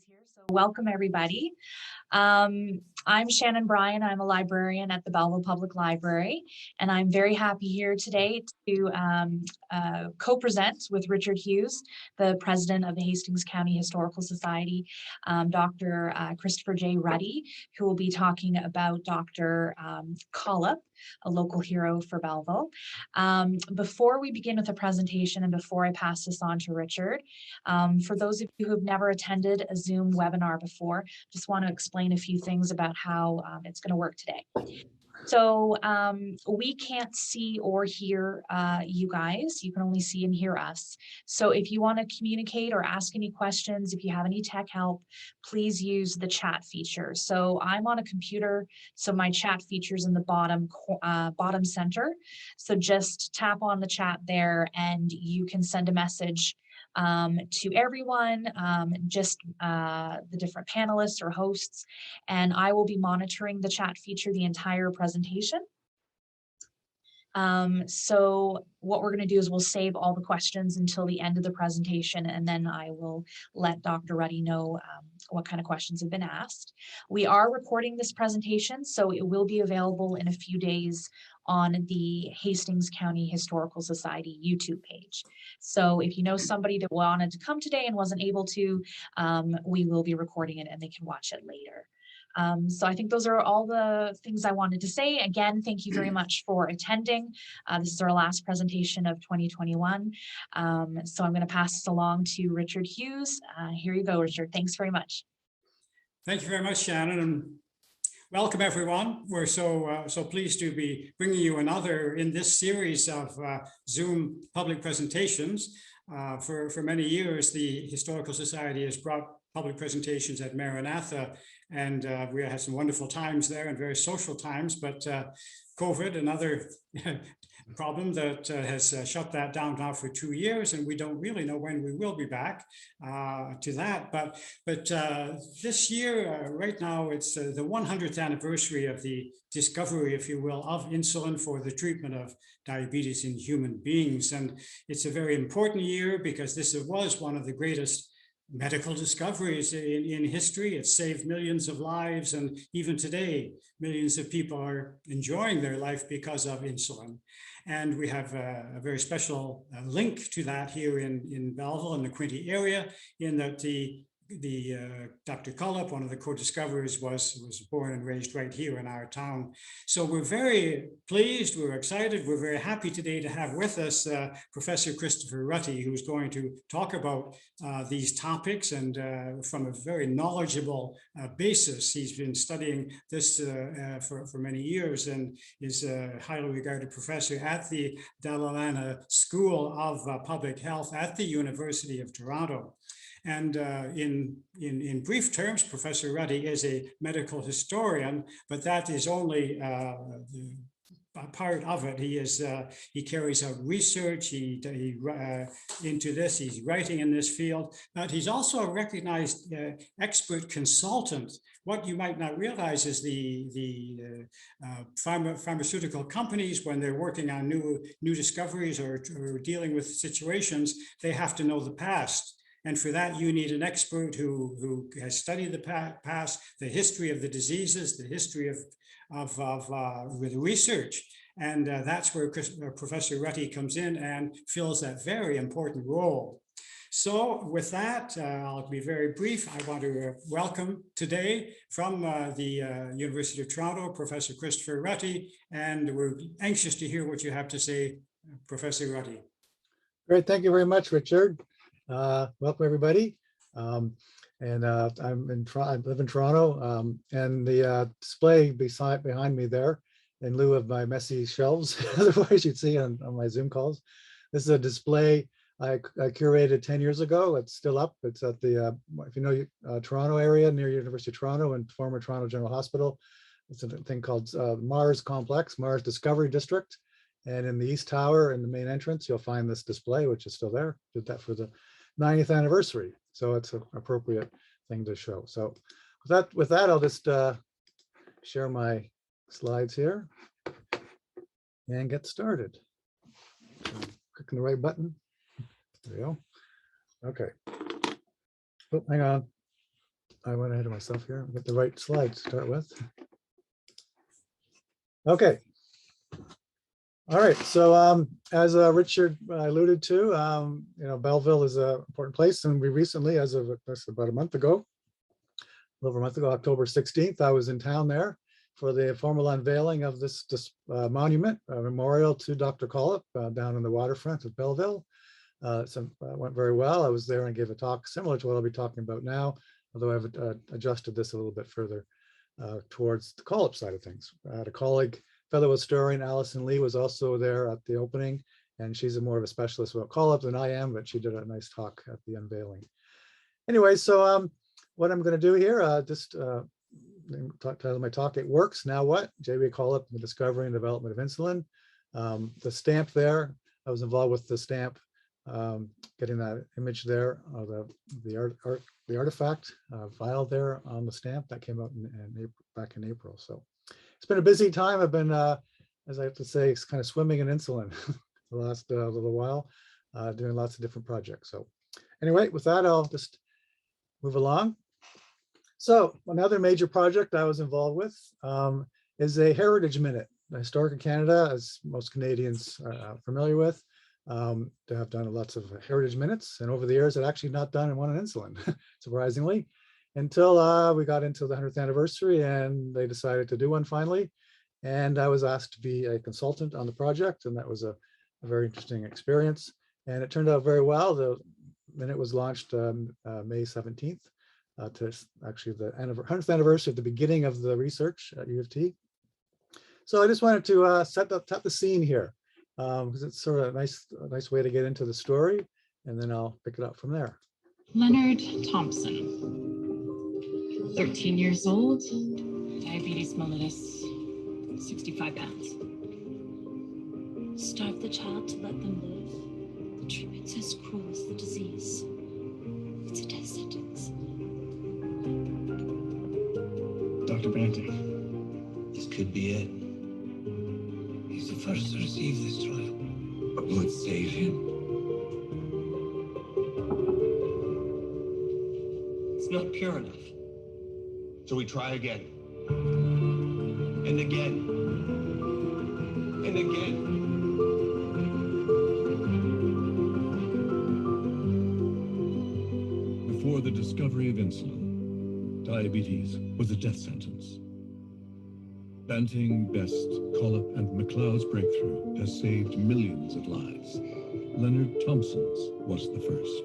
here. So welcome everybody. I'm Shannon Bryan. I'm a librarian at the Belleville Public Library, and I'm very happy here today to co-present with Richard Hughes, the president of the Hastings County Historical Society, Dr. Christopher J. Rutty, who will be talking about Dr. Collip, a local hero for Belleville. Before we begin with the presentation and before I pass this on to Richard, for those of you who have never attended a Zoom webinar before, just want to explain a few things about how it's going to work today. So we can't see or hear you guys. You can only see and hear us. So if you want to communicate or ask any questions, if you have any tech help, please use the chat feature. So I'm on a computer, so my chat feature is in the bottom center. So just tap on the chat there and you can send a message to everyone, the different panelists or hosts, and I will be monitoring the chat feature the entire presentation. So what we're going to do is we'll save all the questions until the end of the presentation, and then I will let Dr. Rutty know what kind of questions have been asked. We are recording this presentation, so it will be available in a few days on the Hastings County Historical Society YouTube page. So if you know somebody that wanted to come today and wasn't able to, we will be recording it and they can watch it later. So I think those are all the things I wanted to say. Again, thank you very much for attending. This is our last presentation of 2021. So I'm going to pass this along to Richard Hughes. Here you go, Richard. Thanks very much. Thank you very much, Shannon, and welcome everyone. We're so pleased to be bringing you another in this series of Zoom public presentations. For many years, the Historical Society has brought public presentations at Maranatha, and we had some wonderful times there and very social times, but COVID, another problem that has shut that down now for 2 years, and we don't really know when we will be back to that. But this year, right now, it's the 100th anniversary of the discovery, if you will, of insulin for the treatment of diabetes in human beings. And it's a very important year because this was one of the greatest medical discoveries in history. It saved millions of lives, and even today, millions of people are enjoying their life because of insulin. And we have a very special link to that here in Belleville, in the Quinte area, in that Dr. Collip, one of the co-discoverers, was born and raised right here in our town. So we're very pleased, we're excited, we're very happy today to have with us Professor Christopher Rutty, who's going to talk about these topics, and from a very knowledgeable basis. He's been studying this for many years and is a highly regarded professor at the Dalla School of Public Health at the University of Toronto. And in brief terms, Professor Rutty is a medical historian, but that is only a part of it. He carries out research. Into this. He's writing in this field, but he's also a recognized expert consultant. What you might not realize is the pharmaceutical companies, when they're working on new discoveries or dealing with situations, they have to know the past. And for that, you need an expert who has studied the past, the history of the diseases, the history of the research. And that's where Professor Rutty comes in and fills that very important role. So with that, I'll be very brief. I want to welcome today from the University of Toronto, Professor Christopher Rutty, and we're anxious to hear what you have to say, Professor Rutty. Great, thank you very much, Richard. Welcome everybody. I live in Toronto, and the display behind me there, in lieu of my messy shelves, otherwise you'd see on my Zoom calls. This is a display I curated 10 years ago. It's still up. It's at the, if you know, Toronto area near University of Toronto and former Toronto General Hospital. It's a thing called Mars Complex, Mars Discovery District. And in the East Tower, in the main entrance, you'll find this display, which is still there. Did that for the 90th anniversary. So it's an appropriate thing to show. So with that, I'll just share my slides here and get started. Clicking the right button. There we go. Okay. Oh, hang on. I went ahead of myself here. Get the right slide to start with. Okay. All right. So as Richard alluded to, Belleville is an important place, and we recently, as of about a month ago, over a month ago, October 16th, I was in town there for the formal unveiling of this monument, memorial to Dr. Collip down in the waterfront of Belleville. Went very well. I was there and gave a talk similar to what I'll be talking about now, although I've adjusted this a little bit further towards the Collip side of things. I had a colleague, fellow historian Allison Lee, was also there at the opening, and she's more of a specialist about Collip than I am, but she did a nice talk at the unveiling. Anyway, so what I'm going to do here, title my talk, It Works, Now What? J.B. Collip, the Discovery and Development of Insulin. The stamp there, I was involved with the stamp, getting that image there of the artifact vial there on the stamp that came out back in April. So it's been a busy time. I've been, as I have to say, kind of swimming in insulin the last little while, doing lots of different projects. So anyway, with that, I'll just move along. So another major project I was involved with is a Heritage Minute. Historic Canada, as most Canadians are familiar with, they have done lots of Heritage Minutes, and over the years, I'd actually not done one on insulin, surprisingly, until we got into the 100th anniversary, and they decided to do one finally. And I was asked to be a consultant on the project, and that was a very interesting experience. And it turned out very well. The minute was launched May 17th. To actually the 100th anniversary at the beginning of the research at U of T. So I just wanted to set the scene here, because it's sort of a nice way to get into the story, and then I'll pick it up from there. Leonard Thompson, 13 years old, diabetes mellitus, 65 pounds. Starve the child to let them live. The treatment's as cruel as the disease. It's a death sentence. Dr. Banting, this could be it. He's the first to receive this trial. But will it save him? It's not pure enough. So we try again. And again. And again. Before the discovery of insulin, diabetes was a death sentence. Banting, Best, Collip, and MacLeod's breakthrough has saved millions of lives. Leonard Thompson's was the first.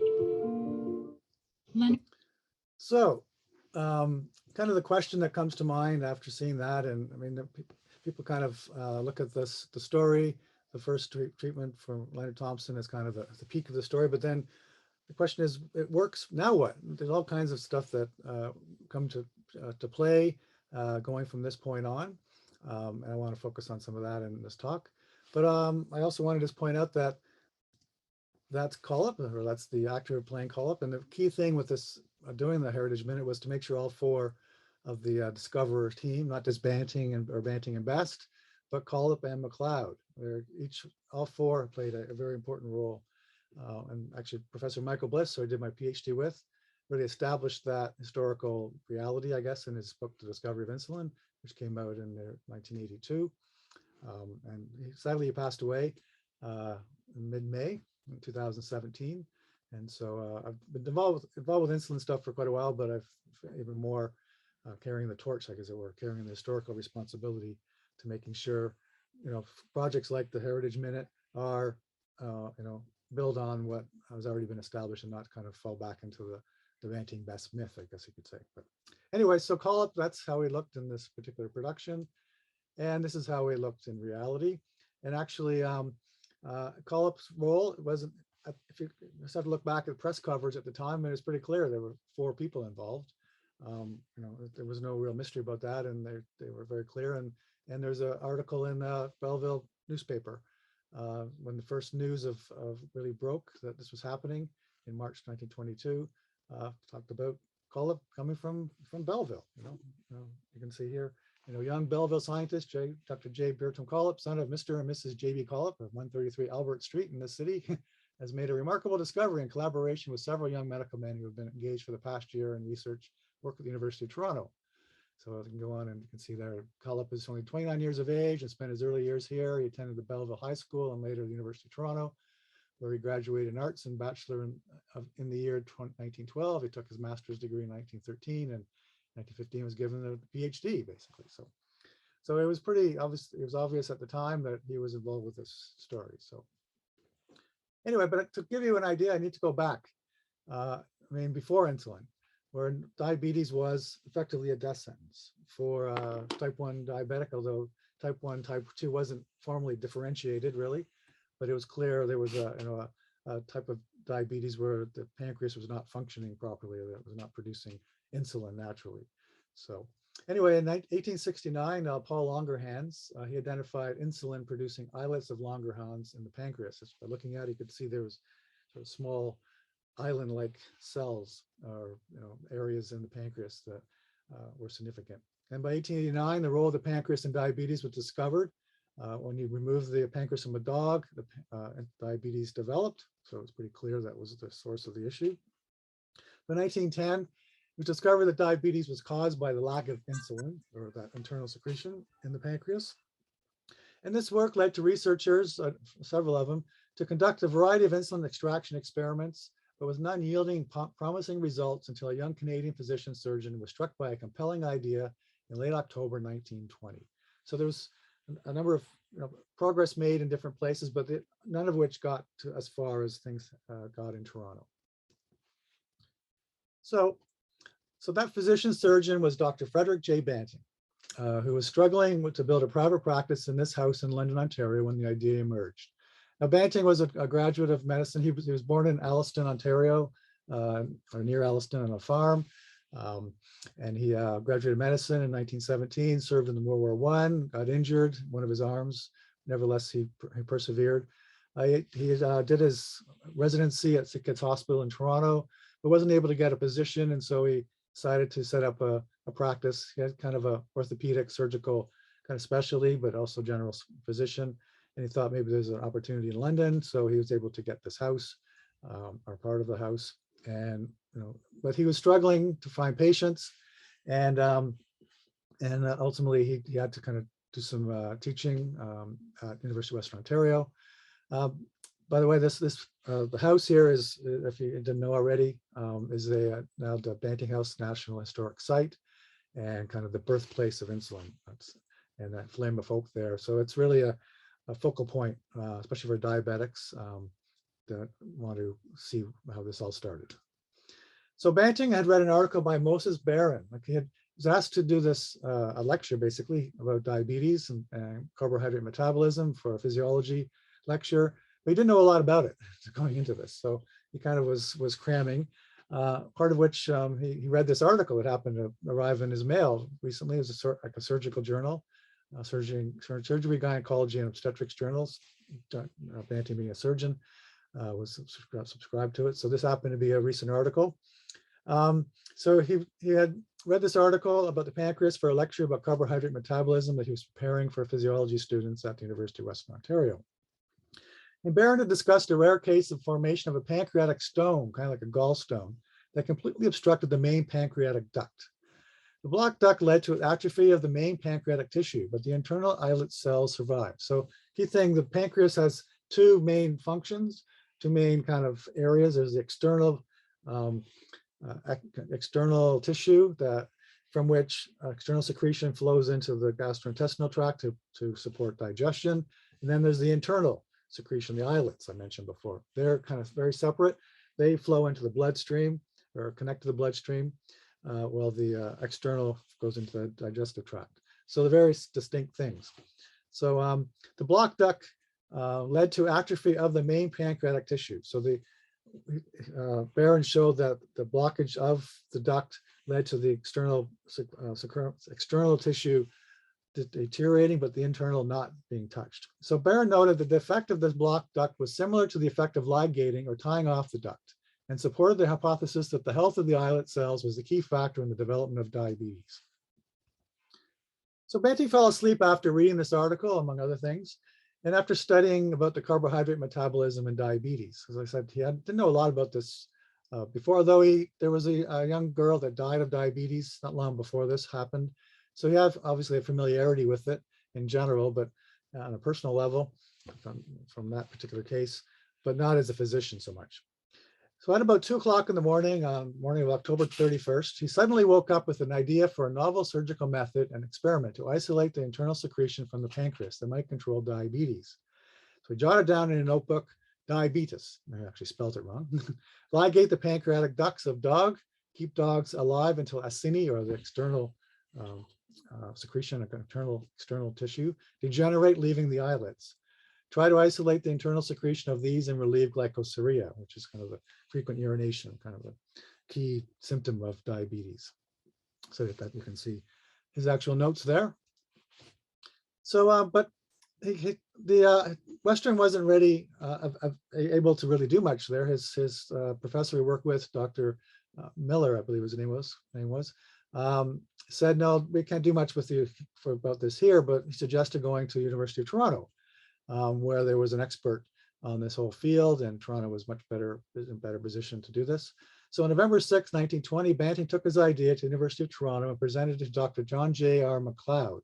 So, kind of the question that comes to mind after seeing that, and I mean, people kind of look at the story, the first treatment for Leonard Thompson as kind of the peak of the story, but then the question is, it works, now what? There's all kinds of stuff that come to play going from this point on. And I want to focus on some of that in this talk. But I also want to just point out that that's Collip, or that's the actor playing Collip. And the key thing with this doing the Heritage Minute was to make sure all four of the Discoverer team, not just Banting and Best, but Collip and MacLeod. All four played a very important role. And actually, Professor Michael Bliss, who I did my PhD with, really established that historical reality, I guess, in his book, The Discovery of Insulin, which came out in 1982. And sadly, he passed away in mid-May in 2017. And so I've been involved with insulin stuff for quite a while, but I've even more carrying the torch, like as it were, carrying the historical responsibility to making sure, projects like the Heritage Minute are, build on what has already been established and not kind of fall back into the Banting Best myth, I guess you could say. But anyway, so Collip, that's how he looked in this particular production. And this is how he looked in reality. And actually, Collip's role wasn't, if you just have to look back at press coverage at the time, it was pretty clear there were 4 people involved. There was no real mystery about that, and they were very clear. And there's an article in Belleville newspaper when the first news of really broke that this was happening in March 1922, talked about Collip coming from Belleville. You can see here, young Belleville scientist Dr. J. Bertram Collip, son of Mr. and Mrs. J.B. Collip of 133 Albert Street in this city, has made a remarkable discovery in collaboration with several young medical men who have been engaged for the past year in research work at the University of Toronto. So I can go on and you can see there, Collip is only 29 years of age and spent his early years here. He attended the Belleville High School and later the University of Toronto, where he graduated in arts and bachelor in the year 1912. He took his master's degree in 1913, and 1915 was given a PhD basically. So it was pretty obvious. It was obvious at the time that he was involved with this story. So anyway, but to give you an idea, I need to go back. I mean, before insulin, where diabetes was effectively a death sentence for type 1 diabetic, although type 1, type 2 wasn't formally differentiated really, but it was clear there was a type of diabetes where the pancreas was not functioning properly, or that it was not producing insulin naturally. So anyway, in 1869, Paul Langerhans, he identified insulin producing islets of Langerhans in the pancreas. Just by looking at it, you could see there was sort of small island-like cells or areas in the pancreas that were significant. And by 1889, the role of the pancreas in diabetes was discovered. When you remove the pancreas from a dog, the diabetes developed. So it's pretty clear that was the source of the issue. By 1910, it was discovered that diabetes was caused by the lack of insulin, or that internal secretion in the pancreas. And this work led to researchers, several of them, to conduct a variety of insulin extraction experiments, but was none yielding promising results until a young Canadian physician surgeon was struck by a compelling idea in late October 1920. So there was a number of progress made in different places, but none of which got to as far as things got in Toronto. So that physician surgeon was Dr. Frederick J. Banting, who was struggling to build a private practice in this house in London, Ontario, when the idea emerged. Now, Banting was a graduate of medicine. He was born in Alliston, Ontario, or near Alliston on a farm. And he graduated medicine in 1917, served in the World War I, got injured, one of his arms. Nevertheless, he persevered. He did his residency at Sick Kids Hospital in Toronto, but wasn't able to get a position. And so he decided to set up a practice. He had kind of a orthopedic surgical kind of specialty, but also general physician. And he thought maybe there's an opportunity in London. So he was able to get this house, or part of the house. And, but he was struggling to find patients. And ultimately he had to kind of do some teaching at University of Western Ontario. By the way, the house here is, if you didn't know already, is now the Banting House National Historic Site, and kind of the birthplace of insulin. And that flame of hope there. So it's really a focal point, especially for diabetics that want to see how this all started. So Banting had read an article by Moses Barron. Like he was asked to do this, a lecture basically about diabetes and carbohydrate metabolism for a physiology lecture, but he didn't know a lot about it going into this. So he kind of was cramming, part of which he read this article that happened to arrive in his mail recently. It was like a surgical journal, surgery, gynecology, and obstetrics journals. Banting, being a surgeon, was subscribed to it. So this happened to be a recent article. So he had read this article about the pancreas for a lecture about carbohydrate metabolism that he was preparing for physiology students at the University of Western Ontario. And Barron had discussed a rare case of formation of a pancreatic stone, kind of like a gallstone, that completely obstructed the main pancreatic duct. The blocked duct led to an atrophy of the main pancreatic tissue, but the internal islet cells survived. So key thing, the pancreas has two main functions, two main kind of areas. There's the external tissue from which external secretion flows into the gastrointestinal tract to support digestion. And then there's the internal secretion, the islets I mentioned before. They're kind of very separate. They flow into the bloodstream or connect to the bloodstream, while the external goes into the digestive tract. So they're very distinct things. So the blocked duct led to atrophy of the main pancreatic tissue. So Barron showed that the blockage of the duct led to the external tissue deteriorating, but the internal not being touched. So Barron noted that the effect of this blocked duct was similar to the effect of ligating or tying off the duct, and supported the hypothesis that the health of the islet cells was the key factor in the development of diabetes. So Banting fell asleep after reading this article, among other things, and after studying about the carbohydrate metabolism and diabetes. As I said, he didn't know a lot about this Before, though, there was a young girl that died of diabetes not long before this happened. So he had obviously a familiarity with it in general, but on a personal level from that particular case, but not as a physician so much. So at about 2 o'clock in the morning, on morning of October 31st, he suddenly woke up with an idea for a novel surgical method and experiment to isolate the internal secretion from the pancreas that might control diabetes. So he jotted down in a notebook, diabetes. I actually spelled it wrong. Ligate the pancreatic ducts of dog, keep dogs alive until acini, or the external secretion of internal external tissue, degenerate, leaving the islets. Try to isolate the internal secretion of these and relieve glycosuria, which is kind of a frequent urination, kind of a key symptom of diabetes. So that you can see his actual notes there. So, but the Western wasn't ready, able to really do much there. His professor he worked with, Dr. Miller, I believe his name was, said, no, we can't do much with you about this here, but he suggested going to the University of Toronto, where there was an expert on this whole field, and Toronto was much better, in a better position to do this. So on November 6, 1920, Banting took his idea to the University of Toronto and presented it to Dr. John J.R. McLeod,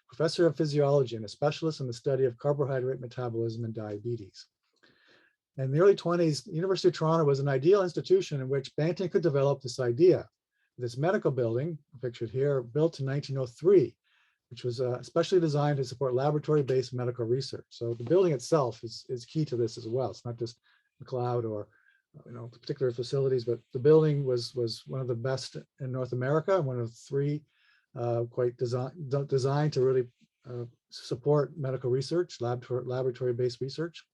professor of physiology and a specialist in the study of carbohydrate metabolism and diabetes. In the early 20s, the University of Toronto was an ideal institution in which Banting could develop this idea. This medical building, pictured here, built in 1903, which was especially designed to support laboratory-based medical research. So the building itself is key to this as well. It's not just McLeod or particular facilities, but the building was one of the best in North America, one of 3 quite designed to really support medical research, laboratory-based research.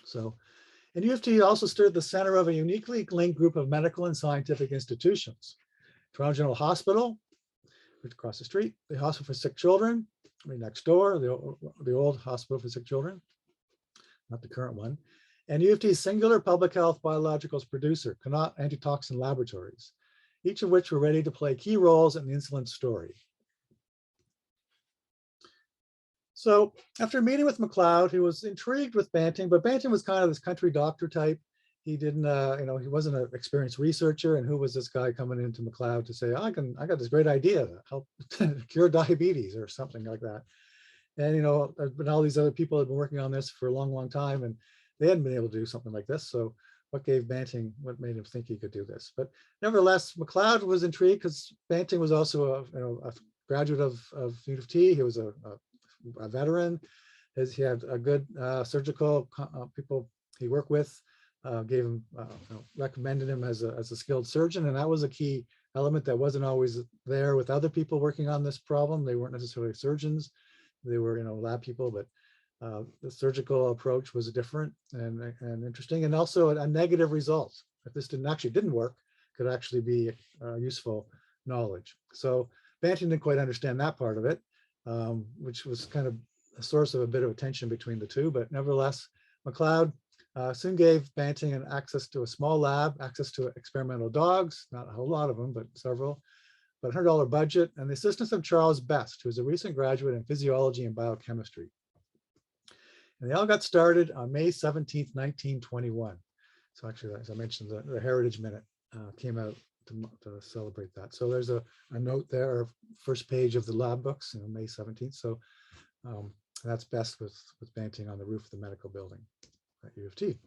So, and U of T also stood at the center of a uniquely linked group of medical and scientific institutions. Toronto General Hospital, right across the street, the Hospital for Sick Children, right next door, the old Hospital for Sick Children, not the current one, and U of T's singular public health biologicals producer, Connaught Antitoxin Laboratories, each of which were ready to play key roles in the insulin story. So after meeting with McLeod, he was intrigued with Banting, but Banting was kind of this country doctor type. He didn't, he wasn't an experienced researcher, and who was this guy coming into McLeod to say, I got this great idea to help cure diabetes or something like that. And, there's been all these other people have been working on this for a long, long time, and they hadn't been able to do something like this. So what made him think he could do this? But nevertheless, McLeod was intrigued because Banting was also a graduate of U of T. He was a veteran. He had a good surgical people he worked with, gave him, recommended him as a skilled surgeon. And that was a key element that wasn't always there with other people working on this problem. They weren't necessarily surgeons. They were, lab people, but the surgical approach was different and interesting, and also a negative result. If this didn't work, could actually be useful knowledge. So Banting didn't quite understand that part of it, which was kind of a source of a bit of tension between the two. But nevertheless, McLeod soon gave Banting access to a small lab, access to experimental dogs, not a whole lot of them, but several, but $100 budget, and the assistance of Charles Best, who was a recent graduate in physiology and biochemistry. And they all got started on May 17th, 1921. So actually, as I mentioned, the Heritage Minute came out to celebrate that. So there's a note there, first page of the lab books, May 17th. So that's Best with Banting on the roof of the medical building at U of T.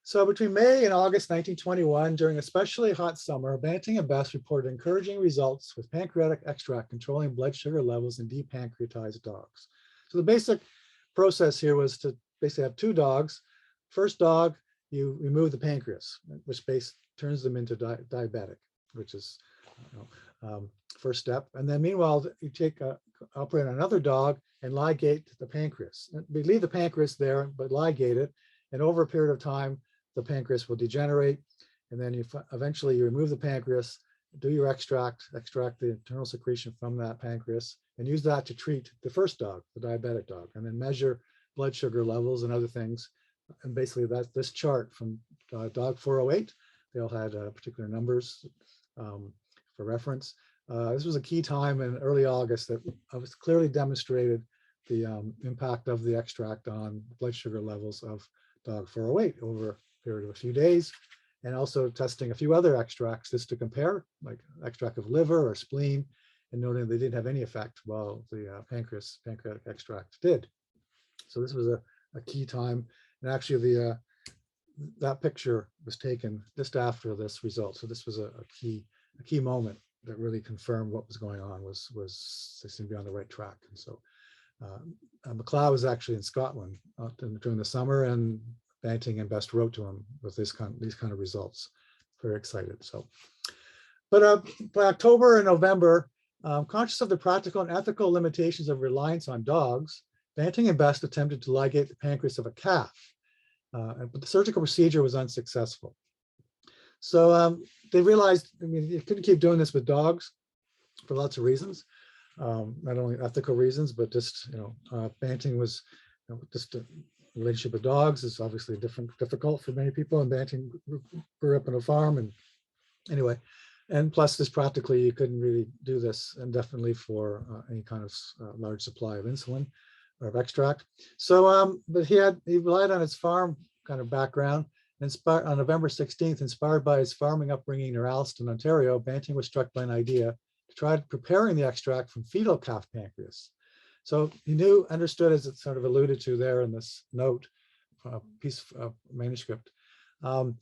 So between May and August 1921, during a especially hot summer, Banting and Best reported encouraging results with pancreatic extract controlling blood sugar levels in depancreatized dogs. So the basic process here was to basically have 2 dogs. First dog, you remove the pancreas, which turns them into diabetic, which is first step. And then meanwhile, you operate on another dog and ligate the pancreas. We leave the pancreas there, but ligate it. And over a period of time, the pancreas will degenerate. And then eventually you remove the pancreas, do your extract the internal secretion from that pancreas, and use that to treat the first dog, the diabetic dog, and then measure blood sugar levels and other things. And basically that's this chart from dog 408. They all had particular numbers for reference. This was a key time in early August that was clearly demonstrated the impact of the extract on blood sugar levels of dog 408 over a period of a few days. and also testing a few other extracts just to compare, like extract of liver or spleen, and noting they didn't have any effect while the pancreatic extract did. So this was a key time. And actually that picture was taken just after this result. So this was a key moment that really confirmed what was going on, was they seemed to be on the right track. And so McLeod was actually in Scotland during the summer, and Banting and Best wrote to him with these kind of results. Very excited. So, but by October and November, conscious of the practical and ethical limitations of reliance on dogs, Banting and Best attempted to ligate the pancreas of a calf, but the surgical procedure was unsuccessful. So they realized, I mean, you couldn't keep doing this with dogs for lots of reasons, not only ethical reasons, but just, Banting was, just a relationship with dogs is obviously difficult for many people, and Banting grew up on a farm, and anyway, and plus just practically you couldn't really do this indefinitely for any kind of large supply of insulin or of extract. So, but he relied on his farm kind of background. Inspired on November 16th, inspired by his farming upbringing near Alliston, Ontario, Banting was struck by an idea to try preparing the extract from fetal calf pancreas. So he understood, as it sort of alluded to there in this note, piece of manuscript, a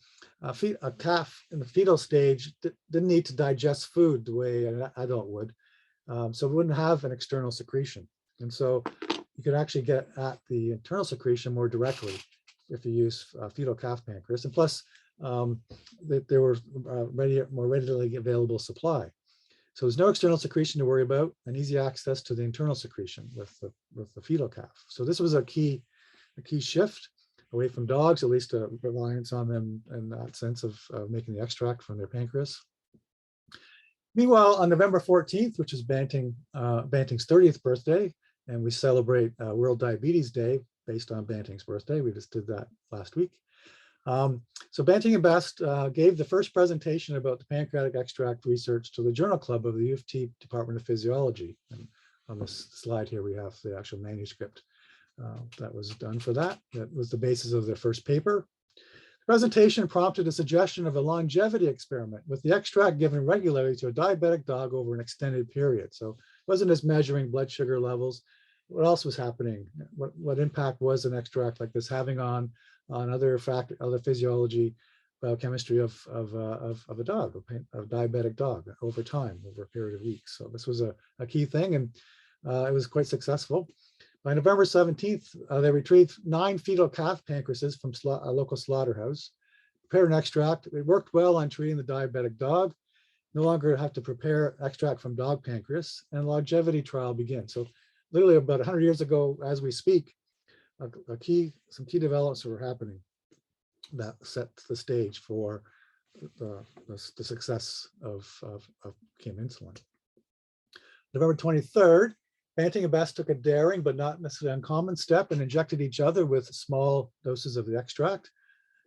calf in the fetal stage didn't need to digest food the way an adult would, so it wouldn't have an external secretion. And so you could actually get at the internal secretion more directly if you use fetal calf pancreas. And plus, there were more readily available supply. So there's no external secretion to worry about, and easy access to the internal secretion with the fetal calf. So this was a key shift away from dogs, at least a reliance on them in that sense of making the extract from their pancreas. Meanwhile, on November 14th, which is Banting's 30th birthday, and we celebrate World Diabetes Day based on Banting's birthday. We just did that last week. So Banting and Best gave the first presentation about the pancreatic extract research to the Journal Club of the U of T Department of Physiology. And on this slide here, we have the actual manuscript that was done for that. That was the basis of their first paper. The presentation prompted a suggestion of a longevity experiment with the extract given regularly to a diabetic dog over an extended period. So it wasn't just measuring blood sugar levels. What else was happening? What impact was an extract like this having on other physiology, biochemistry of a dog, a diabetic dog over time, over a period of weeks? So this was a key thing, and it was quite successful. By November 17th, they retrieved 9 fetal calf pancreases from a local slaughterhouse, prepared an extract. It worked well on treating the diabetic dog. No longer have to prepare extract from dog pancreas, and longevity trial begins. So literally about 100 years ago, as we speak, some key developments were happening that set the stage for the success of insulin. November 23rd, Banting and Best took a daring but not necessarily uncommon step and injected each other with small doses of the extract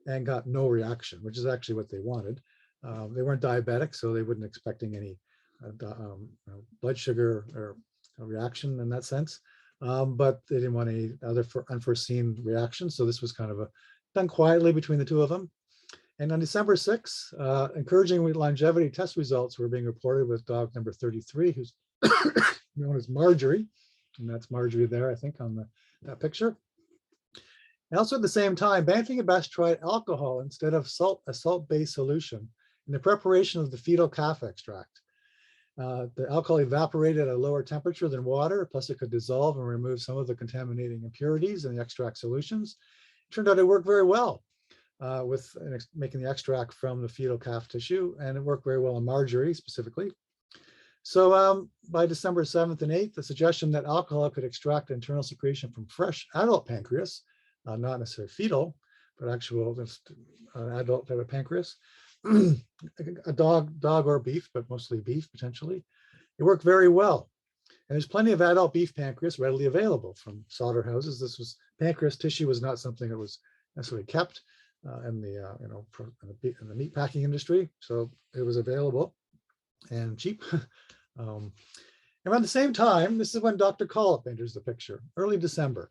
and got no reaction, which is actually what they wanted. They weren't diabetic, so they weren't expecting any blood sugar or a reaction in that sense, but they didn't want any other unforeseen reactions. So this was kind of done quietly between the two of them. And on December 6th, encouraging longevity test results were being reported with dog number 33, who's known as Marjorie, and that's Marjorie there, I think, on that picture. And also at the same time, Banting and Best tried alcohol instead of a salt-based solution in the preparation of the fetal calf extract. The alcohol evaporated at a lower temperature than water, plus it could dissolve and remove some of the contaminating impurities in the extract solutions. It turned out it worked very well with making the extract from the fetal calf tissue, and it worked very well on Marjorie specifically. So by December 7th and 8th, the suggestion that alcohol could extract internal secretion from fresh adult pancreas, not necessarily fetal, but actual adult type of pancreas, a dog or beef, but mostly beef potentially. It worked very well. And there's plenty of adult beef pancreas readily available from slaughterhouses. Pancreas tissue was not something that was necessarily kept in the meat packing industry. So it was available and cheap. Around the same time, this is when Dr. Collip enters the picture, early December.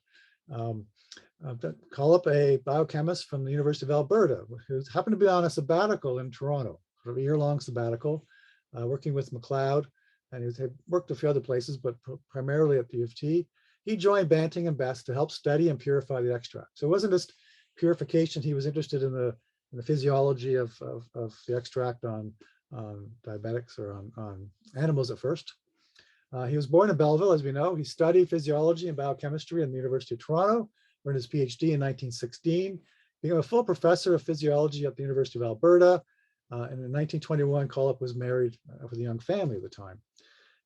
Collip, a biochemist from the University of Alberta, who happened to be on a sabbatical in Toronto, a year-long sabbatical, working with MacLeod, and he had worked a few other places, but primarily at the U of T. He joined Banting and Best to help study and purify the extract. So it wasn't just purification. He was interested in the physiology of the extract on diabetics or on animals at first. He was born in Belleville, as we know. He studied physiology and biochemistry at the University of Toronto, earned his PhD in 1916, became a full professor of physiology at the University of Alberta. And in 1921, Collip was married with a young family at the time.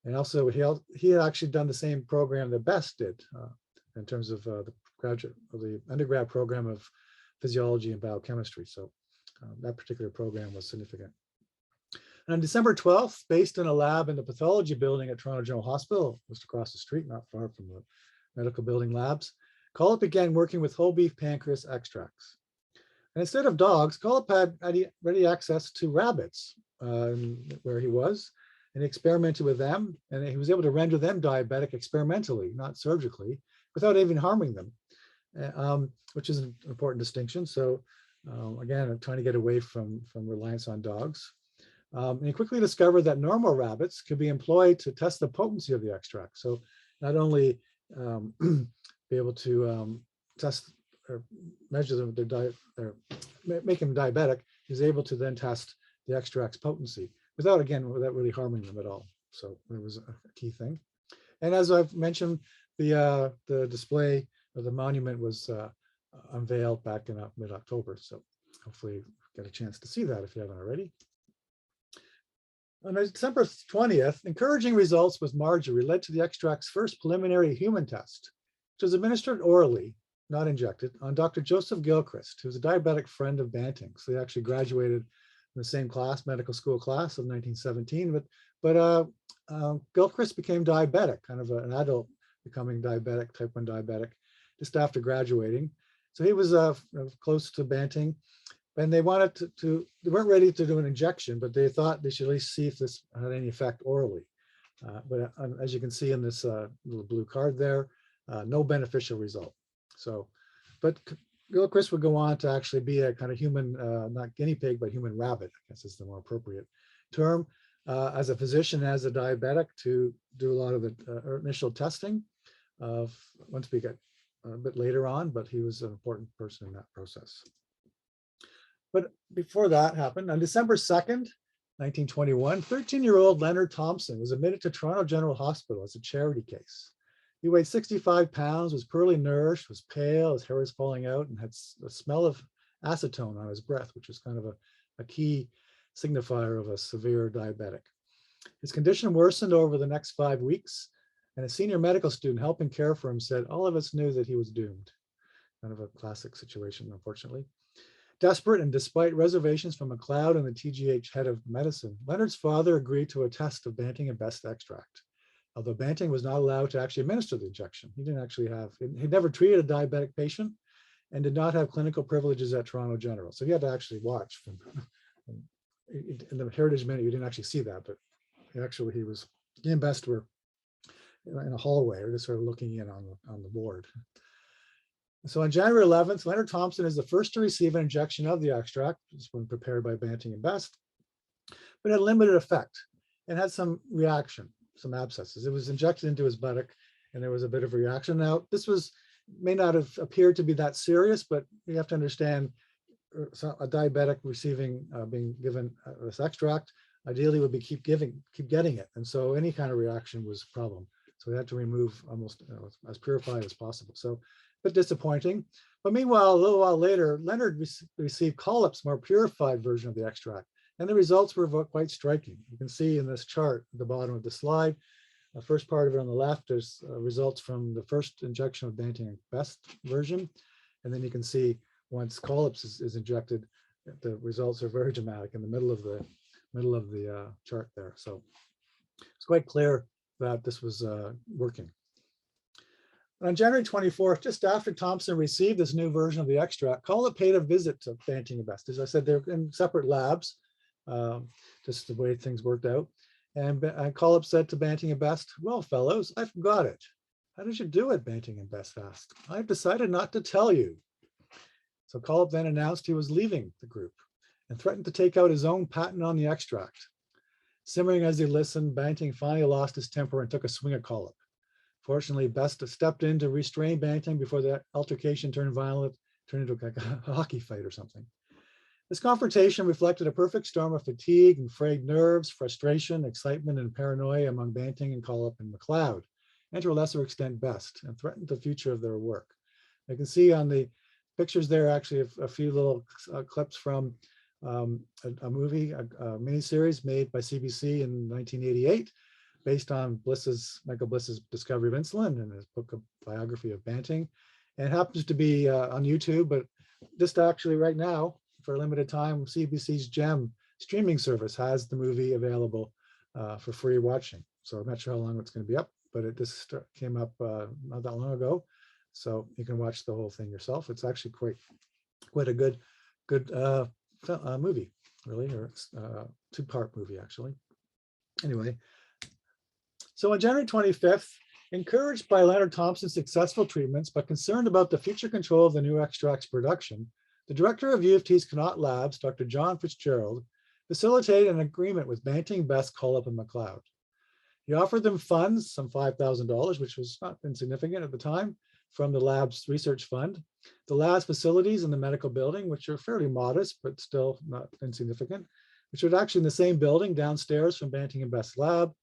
And also, he had actually done the same program that Best did in terms of the undergrad program of physiology and biochemistry. So that particular program was significant. And on December 12th, based in a lab in the pathology building at Toronto General Hospital, just across the street, not far from the medical building labs, Collip began working with whole beef pancreas extracts. And instead of dogs, Collip had ready access to rabbits where he was, and he experimented with them, and he was able to render them diabetic experimentally, not surgically, without even harming them, which is an important distinction. So again, I'm trying to get away from reliance on dogs. And he quickly discovered that normal rabbits could be employed to test the potency of the extract. So not only be able to test or measure their diet, or make them diabetic, he's able to then test the extract's potency without really harming them at all. So it was a key thing. And as I've mentioned, the display of the monument was unveiled back in mid-October. So hopefully you get a chance to see that if you haven't already. On December 20th, encouraging results with marjorie led to the extract's first preliminary human test, which was administered orally, not injected, on Dr. Joseph Gilchrist, who was a diabetic friend of Banting. So they actually graduated in the same class, medical school class of 1917. But Gilchrist became diabetic, kind of an adult becoming diabetic, type 1 diabetic, just after graduating. So he was close to Banting. And they wanted they weren't ready to do an injection, but they thought they should at least see if this had any effect orally. But as you can see in this little blue card there, no beneficial result. So, but Gilchrist would go on to actually be a kind of human, not guinea pig, but human rabbit, I guess is the more appropriate term, as a physician, as a diabetic, to do a lot of the initial testing once we get a bit later on, but he was an important person in that process. But before that happened, on December 2nd, 1921, 13-year-old Leonard Thompson was admitted to Toronto General Hospital as a charity case. He weighed 65 pounds, was poorly nourished, was pale, his hair was falling out, and had a smell of acetone on his breath, which was kind of a key signifier of a severe diabetic. His condition worsened over the next 5 weeks, and a senior medical student helping care for him said, all of us knew that he was doomed. Kind of a classic situation, unfortunately. Desperate, and despite reservations from MacLeod and the TGH head of medicine, Leonard's father agreed to a test of Banting and Best extract. Although Banting was not allowed to actually administer the injection. He didn't actually he'd never treated a diabetic patient and did not have clinical privileges at Toronto General. So he had to actually watch. In the Heritage Minute, you didn't actually see that, but actually he and Best were in a hallway, or just sort of looking in on the board. So on January 11th, Leonard Thompson is the first to receive an injection of the extract, this one prepared by Banting and Best, but had limited effect and had some reaction, some abscesses. It was injected into his buttock and there was a bit of a reaction. Now, this may not have appeared to be that serious, but you have to understand a diabetic being given this extract, ideally would be keep getting it. And so any kind of reaction was a problem. So we had to remove almost as purified as possible. So a bit disappointing. But meanwhile, a little while later, Leonard received Collip's more purified version of the extract. And the results were quite striking. You can see in this chart at the bottom of the slide, the first part of it on the left, there's results from the first injection of Banting and Best version. And then you can see once Collip's is injected, the results are very dramatic in the middle of the chart there. So it's quite clear that this was working. On January 24th, just after Thompson received this new version of the extract, Collip paid a visit to Banting and Best. As I said, they're in separate labs, just the way things worked out. And Collip said to Banting and Best, well, fellows, I've got it. How did you do it? Banting and Best asked. I've decided not to tell you. So Collip then announced he was leaving the group and threatened to take out his own patent on the extract. Simmering as he listened, Banting finally lost his temper and took a swing at Collip. Fortunately, Best stepped in to restrain Banting before the altercation turned violent, turned into a hockey fight or something. This confrontation reflected a perfect storm of fatigue and frayed nerves, frustration, excitement, and paranoia among Banting and Collip and McLeod, and to a lesser extent Best, and threatened the future of their work. You can see on the pictures there actually a few little clips from a movie, a miniseries made by CBC in 1988, based on Michael Bliss's discovery of insulin and his book of biography of Banting. And it happens to be on YouTube, but just actually right now, for a limited time, CBC's GEM streaming service has the movie available for free watching. So I'm not sure how long it's going to be up, but it just came up not that long ago. So you can watch the whole thing yourself. It's actually quite a good movie, really, or two-part movie, actually. Anyway, so on January 25th, encouraged by Leonard Thompson's successful treatments, but concerned about the future control of the new extract's production, the director of U of T's Connaught Labs, Dr. John Fitzgerald, facilitated an agreement with Banting, Best, Collip, and McLeod. He offered them funds, some $5,000, which was not insignificant at the time, from the lab's research fund, the lab's facilities in the medical building, which are fairly modest, but still not insignificant, which was actually in the same building downstairs from Banting and Best's lab,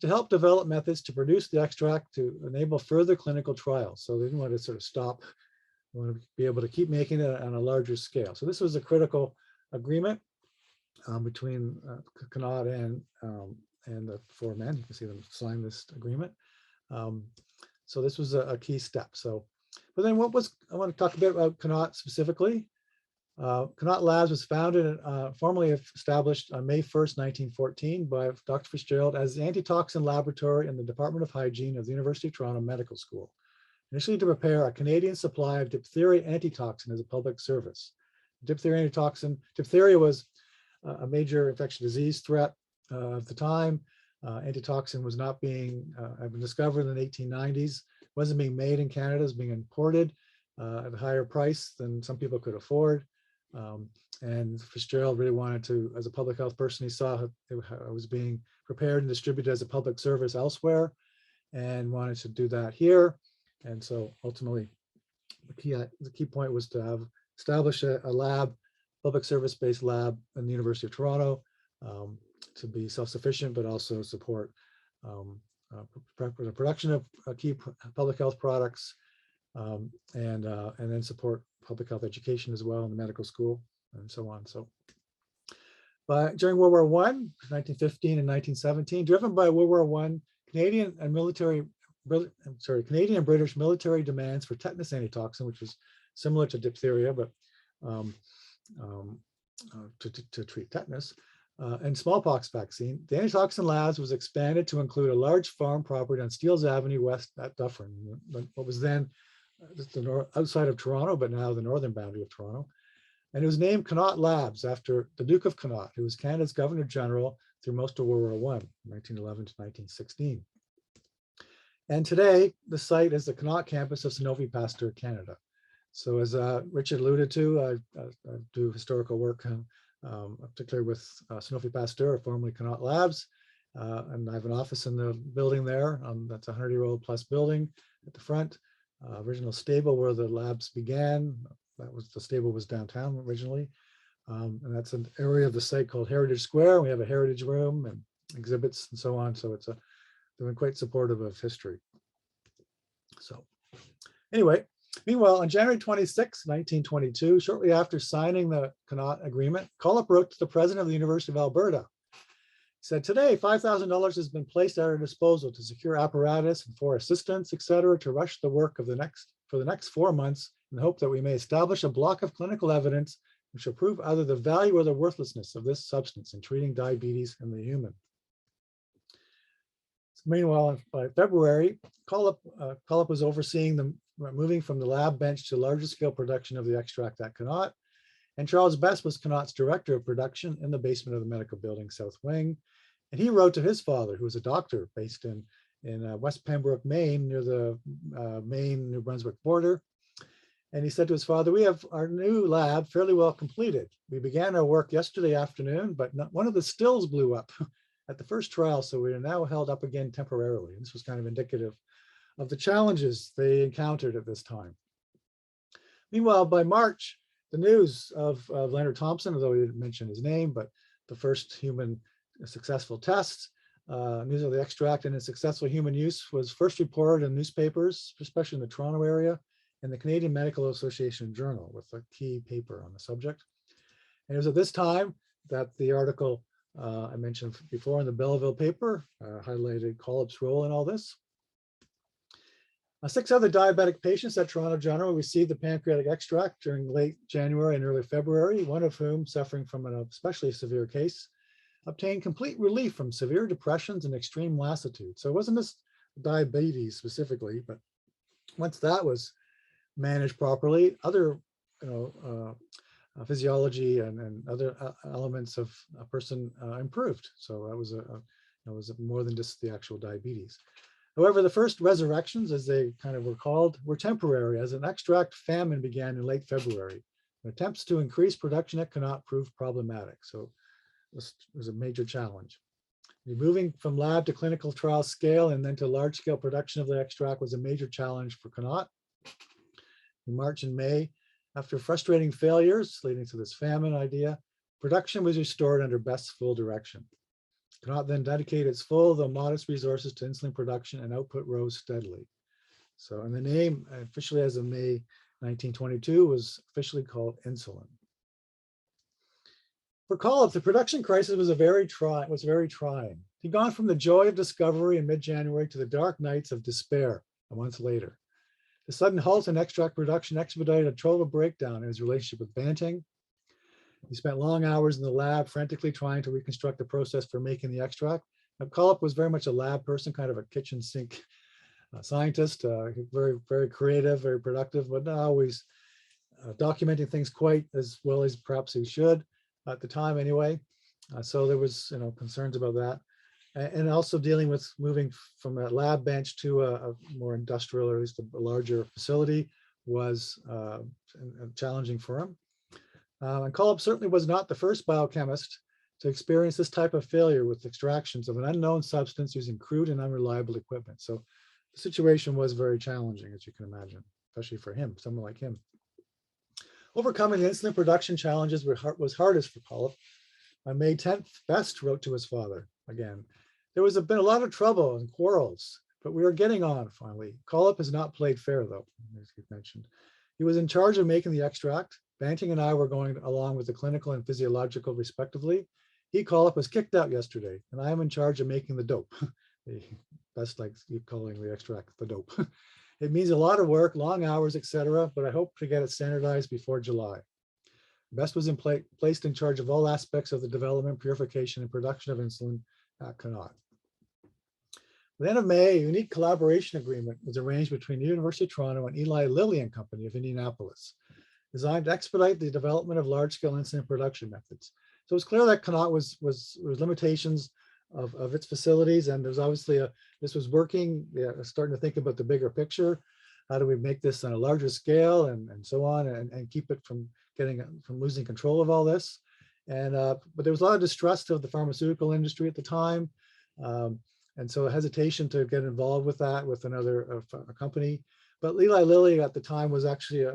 to help develop methods to produce the extract to enable further clinical trials. So they didn't want to sort of stop, they want to be able to keep making it on a larger scale. So this was a critical agreement between Connaught and the four men. You can see them sign this agreement. So this was a key step. So, but then I want to talk a bit about Connaught specifically. Connaught Labs was founded and formally established on May 1st, 1914 by Dr. Fitzgerald as the Antitoxin Laboratory in the Department of Hygiene of the University of Toronto Medical School, initially to prepare a Canadian supply of diphtheria antitoxin as a public service. Diphtheria antitoxin, diphtheria was a major infectious disease threat at the time. Antitoxin was not being had been discovered in the 1890s, wasn't being made in Canada, it was being imported at a higher price than some people could afford. And Fitzgerald really wanted to, as a public health person, he saw it was being prepared and distributed as a public service elsewhere and wanted to do that here. And so ultimately, the key point was to establish a lab, public service-based lab in the University of Toronto, to be self-sufficient, but also support the production of key public health products, and then support public health education as well in the medical school and so on. So, but during World War I, 1915 and 1917, driven by World War I, Canadian and British military demands for tetanus antitoxin, which was similar to diphtheria, but to treat tetanus, and smallpox vaccine, the antitoxin labs was expanded to include a large farm property on Steeles Avenue West at Dufferin, what was then outside of Toronto, but now the northern boundary of Toronto. And it was named Connaught Labs after the Duke of Connaught, who was Canada's Governor General through most of World War I, 1911 to 1916. And today, the site is the Connaught campus of Sanofi Pasteur Canada. So as Richard alluded to, I do historical work, particularly with Sanofi Pasteur, formerly Connaught Labs. And I have an office in the building there. That's a 100-year-old plus building at the front. Original stable where the labs began. The stable was downtown originally. And that's an area of the site called Heritage Square. We have a heritage room and exhibits and so on. So they've been quite supportive of history. So anyway, meanwhile, on January 26, 1922, shortly after signing the Connaught agreement, Collip wrote to the president of the University of Alberta. He said, today, $5,000 has been placed at our disposal to secure apparatus and for assistance, et cetera, to rush the work for the next 4 months in the hope that we may establish a block of clinical evidence which will prove either the value or the worthlessness of this substance in treating diabetes in the human. Meanwhile, by February, Collip was overseeing the moving from the lab bench to larger scale production of the extract at Connaught. And Charles Best was Connaught's director of production in the basement of the medical building South Wing. And he wrote to his father, who was a doctor based in in West Pembroke, Maine, near the Maine-New Brunswick border. And he said to his father, "We have our new lab fairly well completed. We began our work yesterday afternoon, but one of the stills blew up at the first trial, so we are now held up again temporarily." And this was kind of indicative of the challenges they encountered at this time. Meanwhile, by March, the news of Leonard Thompson, although he didn't mention his name, but the first human successful test, news of the extract and its successful human use was first reported in newspapers, especially in the Toronto area, and the Canadian Medical Association Journal with a key paper on the subject. And it was at this time that the article I mentioned before in the Belleville paper highlighted Collip's role in all this. 6 other diabetic patients at Toronto General received the pancreatic extract during late January and early February, one of whom, suffering from an especially severe case, obtained complete relief from severe depressions and extreme lassitude. So it wasn't just diabetes specifically, but once that was managed properly, other physiology and other elements of a person improved. So that was more than just the actual diabetes. However, the first resurrections, as they kind of were called, were temporary, as an extract famine began in late February. Attempts to increase production at Connaught proved problematic. So this was a major challenge. Moving from lab to clinical trial scale and then to large-scale production of the extract was a major challenge for Connaught. In March and May, after frustrating failures leading to this famine idea, production was restored under Best's full direction. Connaught then dedicated its full, though modest, resources to insulin production, and output rose steadily. So, and the name, officially as of May 1922, was officially called Insulin. For Collip, the production crisis was very trying. He'd gone from the joy of discovery in mid-January to the dark nights of despair a month later. The sudden halt in extract production expedited a total breakdown in his relationship with Banting. He spent long hours in the lab frantically trying to reconstruct the process for making the extract. Now, Collip was very much a lab person, kind of a kitchen sink scientist, very, very creative, very productive, but not always documenting things quite as well as perhaps he should at the time anyway. So there was concerns about that. And also dealing with moving from a lab bench to a more industrial, or at least a larger facility, was challenging for him. And Collip certainly was not the first biochemist to experience this type of failure with extractions of an unknown substance using crude and unreliable equipment. So the situation was very challenging, as you can imagine, especially for him, someone like him. Overcoming the insulin production challenges was hardest for Collip. On May 10th, Best wrote to his father again. There been a lot of trouble and quarrels, but we are getting on finally. Collip has not played fair, though, as you mentioned. He was in charge of making the extract. Banting and I were going along with the clinical and physiological, respectively. He, Collip, was kicked out yesterday, and I am in charge of making the dope. Best like you calling the extract the dope. It means a lot of work, long hours, etc., but I hope to get it standardized before July. Best was placed in charge of all aspects of the development, purification, and production of insulin at Connaught. At the end of May, a unique collaboration agreement was arranged between the University of Toronto and Eli Lilly and Company of Indianapolis, designed to expedite the development of large-scale insulin production methods. So it's clear that Connaught was limitations of its facilities, and there's obviously this was working, starting to think about the bigger picture. How do we make this on a larger scale and so on, and keep it from losing control of all this? And but there was a lot of distrust of the pharmaceutical industry at the time, and so a hesitation to get involved with that with another company. But Eli Lilly at the time was actually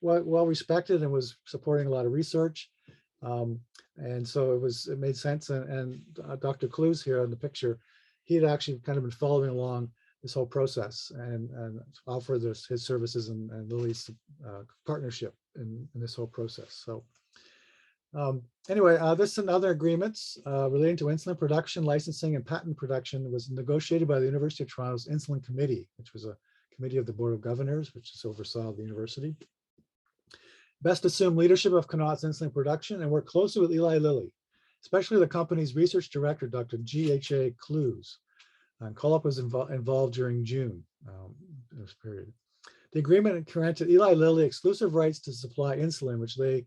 well respected and was supporting a lot of research. And so it made sense. And Dr. Clues here in the picture, he had actually kind of been following along this whole process and offered his services and Lilly's partnership in this whole process. So anyway, this and other agreements relating to insulin production, licensing, and patent production was negotiated by the University of Toronto's Insulin Committee, which was a committee of the Board of Governors, which just oversaw the university. Best assumed leadership of Connaught's insulin production and worked closely with Eli Lilly, especially the company's research director, Dr. G.H.A. Clues. And Collip was involved during June in this period. The agreement granted Eli Lilly exclusive rights to supply insulin, which they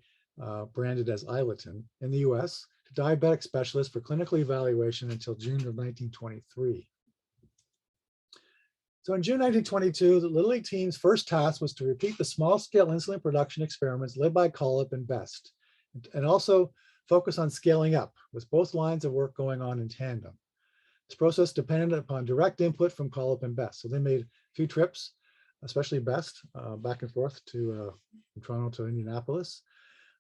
branded as Ileton, in the US to diabetic specialists for clinical evaluation until June of 1923. So in June 1922, the Little League team's first task was to repeat the small-scale insulin production experiments led by Collip and Best, and also focus on scaling up, with both lines of work going on in tandem. This process depended upon direct input from Collip and Best. So they made a few trips, especially Best, back and forth to from Toronto to Indianapolis.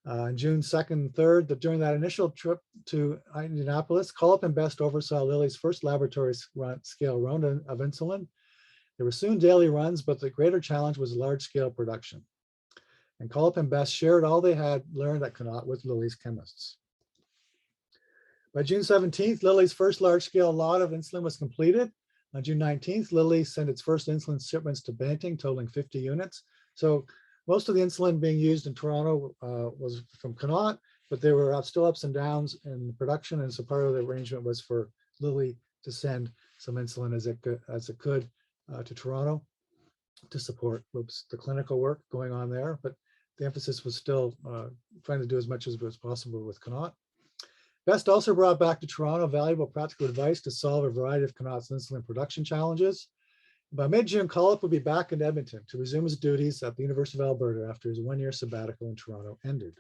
On June 2nd and 3rd, during that initial trip to Indianapolis, Collip and Best oversaw Lilly's first laboratory scale run of insulin. There were soon daily runs, but the greater challenge was large-scale production. And Collip and Best shared all they had learned at Connaught with Lilly's chemists. By June 17th, Lilly's first large-scale lot of insulin was completed. On June 19th, Lilly sent its first insulin shipments to Banting, totaling 50 units. So most of the insulin being used in Toronto was from Connaught, but there were still ups and downs in production, and so part of the arrangement was for Lilly to send some insulin as it could to Toronto to support the clinical work going on there, but the emphasis was still trying to do as much as was possible with Connaught. Best also brought back to Toronto valuable practical advice to solve a variety of Connaught's insulin production challenges. By mid-June, Collip would be back in Edmonton to resume his duties at the University of Alberta after his one-year sabbatical in Toronto ended.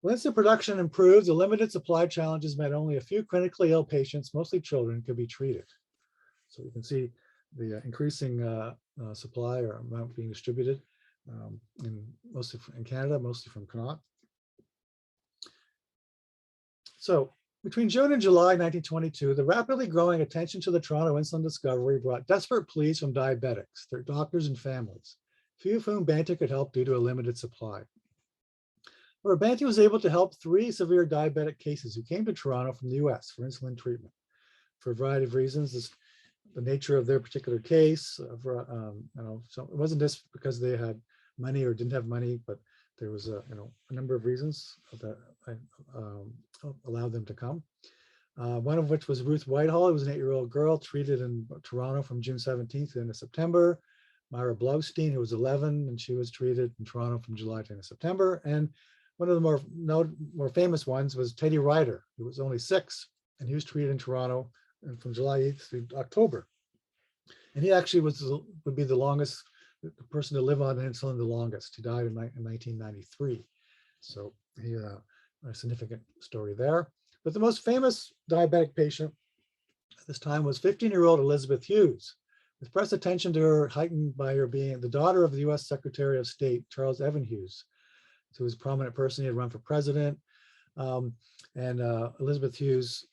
Once the production improved, the limited supply challenges meant only a few critically ill patients, mostly children, could be treated. So you can see the increasing supply or amount being distributed mostly in Canada, mostly from Connaught. So between June and July 1922, the rapidly growing attention to the Toronto insulin discovery brought desperate pleas from diabetics, their doctors and families, few of whom Banting could help due to a limited supply. However, Banting was able to help 3 severe diabetic cases who came to Toronto from the US for insulin treatment. For a variety of reasons, the nature of their particular case, so it wasn't just because they had money or didn't have money, but there was a number of reasons that allowed them to come. One of which was Ruth Whitehall, who was an 8-year-old girl treated in Toronto from June 17th to end of September. Myra Blaustein, who was 11, and she was treated in Toronto from July to end of September. And one of the more famous ones was Teddy Ryder, who was only 6, and he was treated in Toronto and from July 8th to October. And he actually would be the longest person to live on insulin the longest. He died in 1993. So he a significant story there. But the most famous diabetic patient at this time was 15-year-old Elizabeth Hughes, with press attention to her heightened by her being the daughter of the US Secretary of State, Charles Evan Hughes, who was a prominent person. He had run for president. Elizabeth Hughes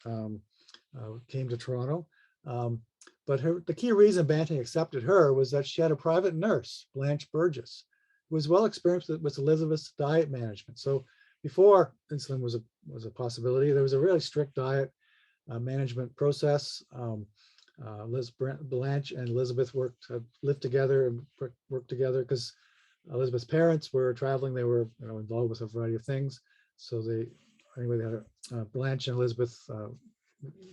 came to Toronto. But the key reason Banting accepted her was that she had a private nurse, Blanche Burgess, who was well experienced with Elizabeth's diet management. So before insulin was a possibility, there was a really strict diet management process. Blanche and Elizabeth lived together and worked together because Elizabeth's parents were traveling. They were involved with a variety of things. So they had Blanche and Elizabeth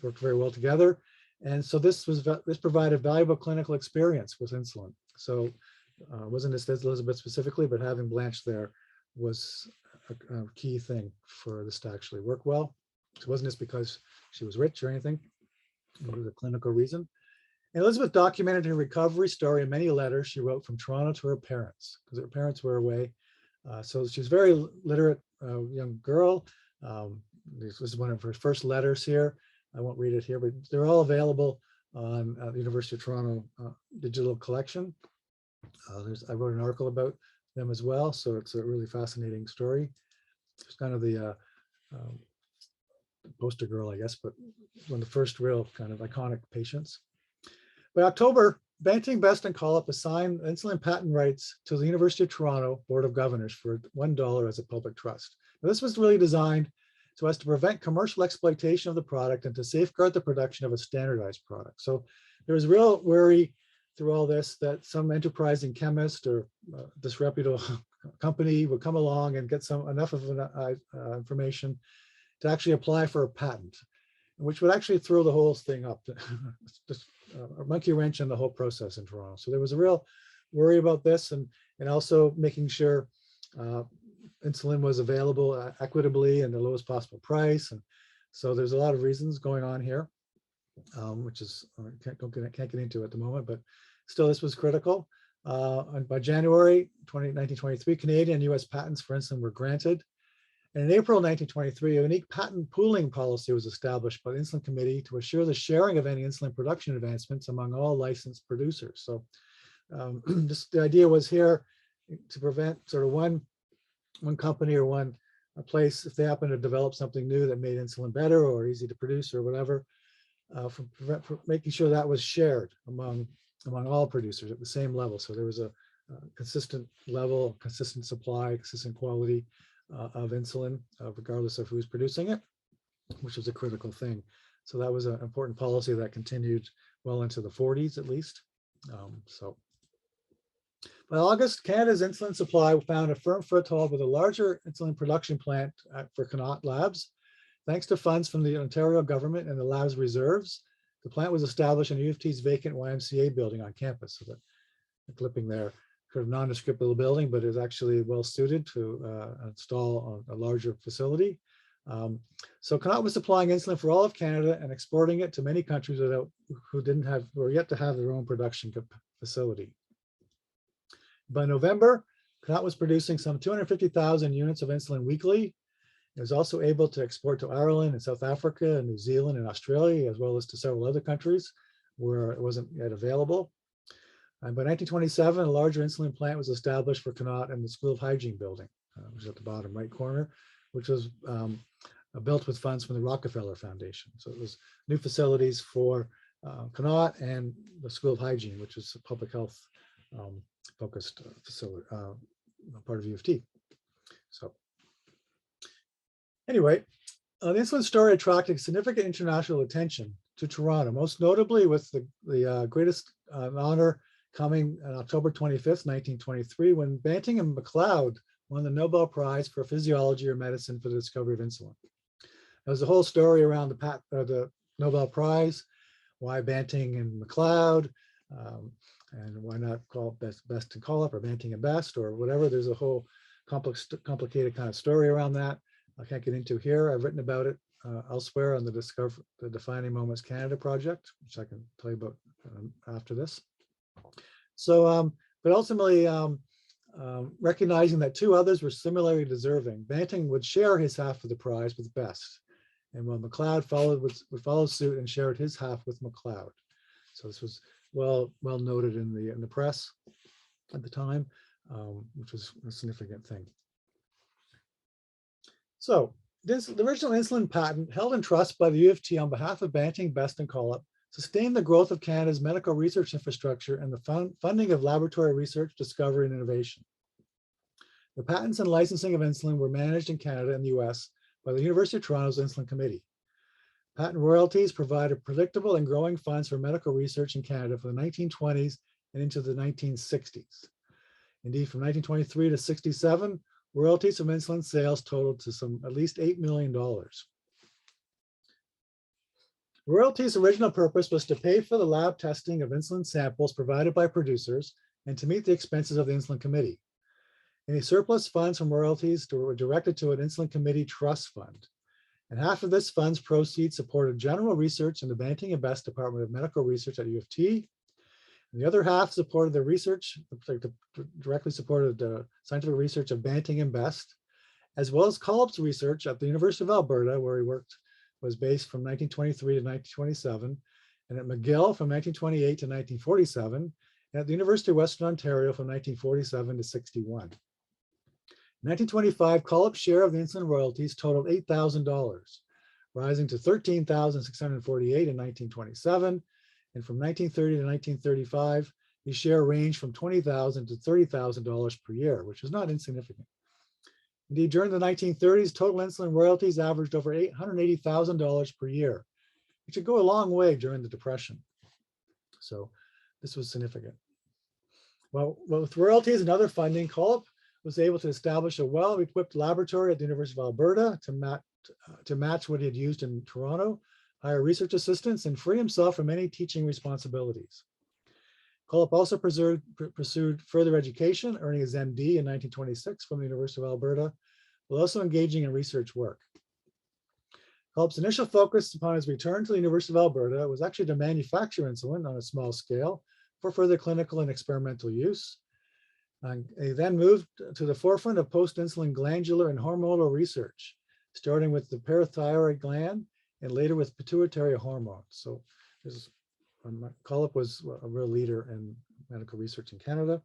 worked very well together. And so this provided valuable clinical experience with insulin. So it wasn't just Elizabeth specifically, but having Blanche there was a key thing for this to actually work well. It wasn't just because she was rich or anything, it was a clinical reason. And Elizabeth documented her recovery story in many letters she wrote from Toronto to her parents, because her parents were away. So she was a very literate young girl. This was one of her first letters here. I won't read it here, but they're all available on the University of Toronto digital collection. I wrote an article about them as well, so it's a really fascinating story. It's kind of the poster girl, I guess, but one of the first real kind of iconic patients. By October, Banting, Best, and Collip assigned insulin patent rights to the University of Toronto Board of Governors for $1 as a public trust. Now, this was really designed so as to prevent commercial exploitation of the product and to safeguard the production of a standardized product. So there was real worry through all this that some enterprising chemist or disreputable company would come along and get enough of information to actually apply for a patent, which would actually throw the whole thing up, just a monkey wrench in the whole process in Toronto. So there was a real worry about this, and also making sure insulin was available equitably and the lowest possible price. And so there's a lot of reasons going on here. which is, can't get into at the moment, but still this was critical. And by January 1923, Canadian and US patents for insulin were granted. And in April 1923, a unique patent pooling policy was established by the Insulin Committee to assure the sharing of any insulin production advancements among all licensed producers. So the idea was here to prevent sort of one company or one place, if they happen to develop something new that made insulin better or easy to produce or whatever, for making sure that was shared among all producers at the same level. So there was a consistent level, consistent supply, consistent quality of insulin, regardless of who's producing it, which was a critical thing. So that was an important policy that continued well into the 40s at least. By August, Canada's insulin supply found a firm foothold with a larger insulin production plant for Connaught Labs. Thanks to funds from the Ontario government and the lab's reserves, the plant was established in U of T's vacant YMCA building on campus. So the clipping there, sort of nondescript little building, but is actually well suited to install a larger facility. So Connaught was supplying insulin for all of Canada and exporting it to many countries who were yet to have their own production facility. By November, Connaught was producing some 250,000 units of insulin weekly. It was also able to export to Ireland and South Africa and New Zealand and Australia, as well as to several other countries where it wasn't yet available. And by 1927, a larger insulin plant was established for Connaught in the School of Hygiene building, which is at the bottom right corner, which was built with funds from the Rockefeller Foundation. So it was new facilities for Connaught and the School of Hygiene, which is a public health focused facility, part of U of T. So anyway, the insulin story attracted significant international attention to Toronto, most notably with the greatest honor coming on October 25th, 1923, when Banting and MacLeod won the Nobel Prize for Physiology or Medicine for the discovery of insulin. There was a whole story around the Nobel Prize, why Banting and MacLeod, and why not call best and Collip or Banting and Best or whatever. There's a whole complicated kind of story around that. I can't get into here. I've written about it elsewhere on the Defining Moments Canada project, which I can tell you about after this. So, but ultimately, recognizing that two others were similarly deserving, Banting would share his half of the prize with Best, and while MacLeod would follow suit and shared his half with MacLeod. So this was well noted in the press at the time, which was a significant thing. So the original insulin patent, held in trust by the U of T on behalf of Banting, Best, and Collip, sustained the growth of Canada's medical research infrastructure and the funding of laboratory research, discovery, and innovation. The patents and licensing of insulin were managed in Canada and the US by the University of Toronto's Insulin Committee. Patent royalties provided predictable and growing funds for medical research in Canada for the 1920s and into the 1960s. Indeed, from 1923 to 67, royalties from insulin sales totaled to at least $8 million. Royalties' original purpose was to pay for the lab testing of insulin samples provided by producers and to meet the expenses of the Insulin Committee. Any surplus funds from royalties were directed to an Insulin Committee trust fund. And half of this fund's proceeds supported general research in the Banting and Best Department of Medical Research at U of T. And the other half supported the research, directly supported the scientific research of Banting and Best, as well as Collip's research at the University of Alberta, where he was based from 1923 to 1927, and at McGill from 1928 to 1947, and at the University of Western Ontario from 1947 to 61. In 1925, Collip's share of the insulin royalties totaled $8,000, rising to $13,648 in 1927, and from 1930 to 1935, his share ranged from $20,000 to $30,000 per year, which is not insignificant. Indeed, during the 1930s, total insulin royalties averaged over $880,000 per year, which would go a long way during the Depression. So this was significant. Well, with royalties and other funding, Collip was able to establish a well-equipped laboratory at the University of Alberta to match what he had used in Toronto, hire research assistants, and free himself from any teaching responsibilities. Collip also pursued further education, earning his MD in 1926 from the University of Alberta, while also engaging in research work. Collip's initial focus upon his return to the University of Alberta was actually to manufacture insulin on a small scale for further clinical and experimental use. He then moved to the forefront of post-insulin glandular and hormonal research, starting with the parathyroid gland and later with pituitary hormones. So Collip was a real leader in medical research in Canada.